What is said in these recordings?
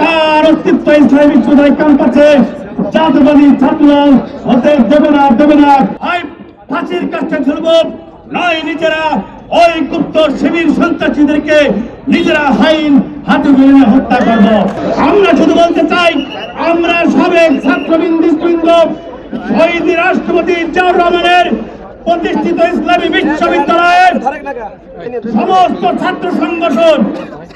তার অস্তিত্ব ইসলামী বিশ্ববিদ্যালয় ক্যাম্পাসে জাতীয়বাদী ছাত্রদল হতে দেবে না। হয় ফাঁসির কাছে ঝুলব, নয় নিজেরা ওই গুপ্ত শিবির সন্ত্রাসীদেরকে নিজেরা হাতে গুলি হত্যা করব। আমরা শুধু বলতে চাই, আমরা সাবেক ছাত্রবৃন্দ শহীদ রাষ্ট্রপতি জিয়াউর রহমানের প্রতিষ্ঠিত ইসলামী বিশ্ববিদ্যালয়ের সমস্ত ছাত্র সংগঠন,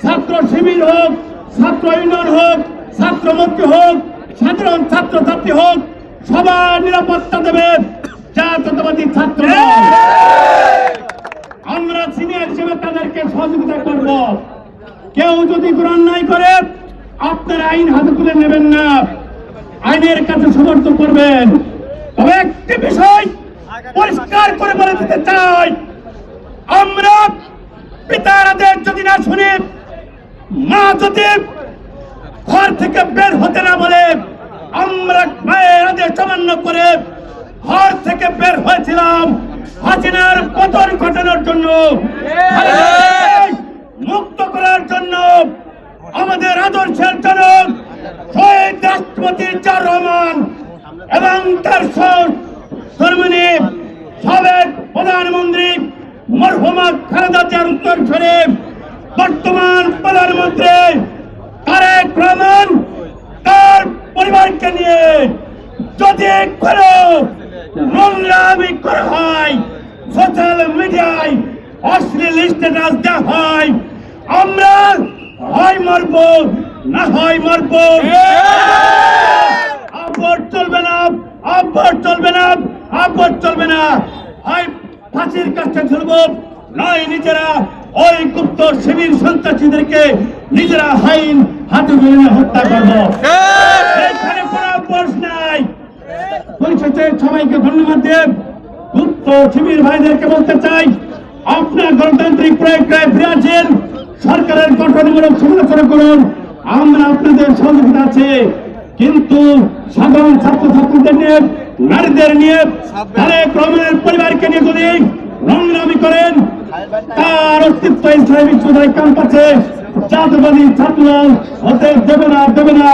ছাত্র শিবির হোক, ছাত্র ইউনিয়ন হোক, ছাত্র মন্ত্রী হোক, সাধারণ ছাত্রছাত্রী হোক, সবার নিরাপত্তা দেবে জাতীয়তাবাদী ছাত্র। আমরা সিনিয়র হিসেবে তাদেরকে সহযোগিতা করব। কেউ যদি অন্যায় করে আপনারা আইন হাতে তুলে নেবেন না, আইনের কাছে সমর্থন করবেন। তবে একটি বিষয় পরিষ্কার করে বলে দিতে চাই, আমরা পিতার আদেশ যদি না শুনি, মা যদি ঘর থেকে বের হতে না বলে, আমরা মায়ের আদেশ অমান্য করে ঘর থেকে বের হয়েছিলাম হাসিনার পতন ঘটানোর জন্য, মুক্ত করার জন্য। আমাদের আদর্শের জনক শহীদ রাষ্ট্রপতি জিয়াউর রহমান এবং তার সহধর্মিণী সাবেক প্রধানমন্ত্রী মরহুমা খালেদা জিয়ার উত্তরসূরি বর্তমান প্রধানমন্ত্রী তারেক রহমান তার পরিবারকে নিয়ে যদি কোনো নোংরামি করা হয়, সোশ্যাল মিডিয়ায় অশ্লীল স্ট্যাটাস দেওয়া হয়, আমরা হয় মারব না হয় মারব। আপর চলবে না, আপর চলবে না, আপর চলবে না। হয় ফাঁসির কাছে ঝুলব, নয় নিজেরা ওই গুপ্ত শিবির সন্ত্রাসীদেরকে নিজেরা হাতে গুলি হত্যা করব। এখানে কোনো আপোষ নাই। পরিশেষে সবাইকে ধন্যবাদ দেব। গুপ্ত শিবির ভাইদেরকে বলতে চাই, আপনার গণতান্ত্রিক প্রক্রিয়ায় ফিরে আসেন, সরকারের গঠনমূলক সমালোচনা করুন, আমরা আপনাদের সহযোগিতা আছে। কিন্তু সাধারণ ছাত্রছাত্রীদের নিয়ে, নারীদের নিয়ে, তারেক রহমানের পরিবারকে নিয়ে যদি নোংরামি করেন, তার অস্তিত্ব ইসলামী বিশ্ববিদ্যালয় ক্যাম্পাসে জাতীয়বাদী ছাত্রদল হতে দেবে না।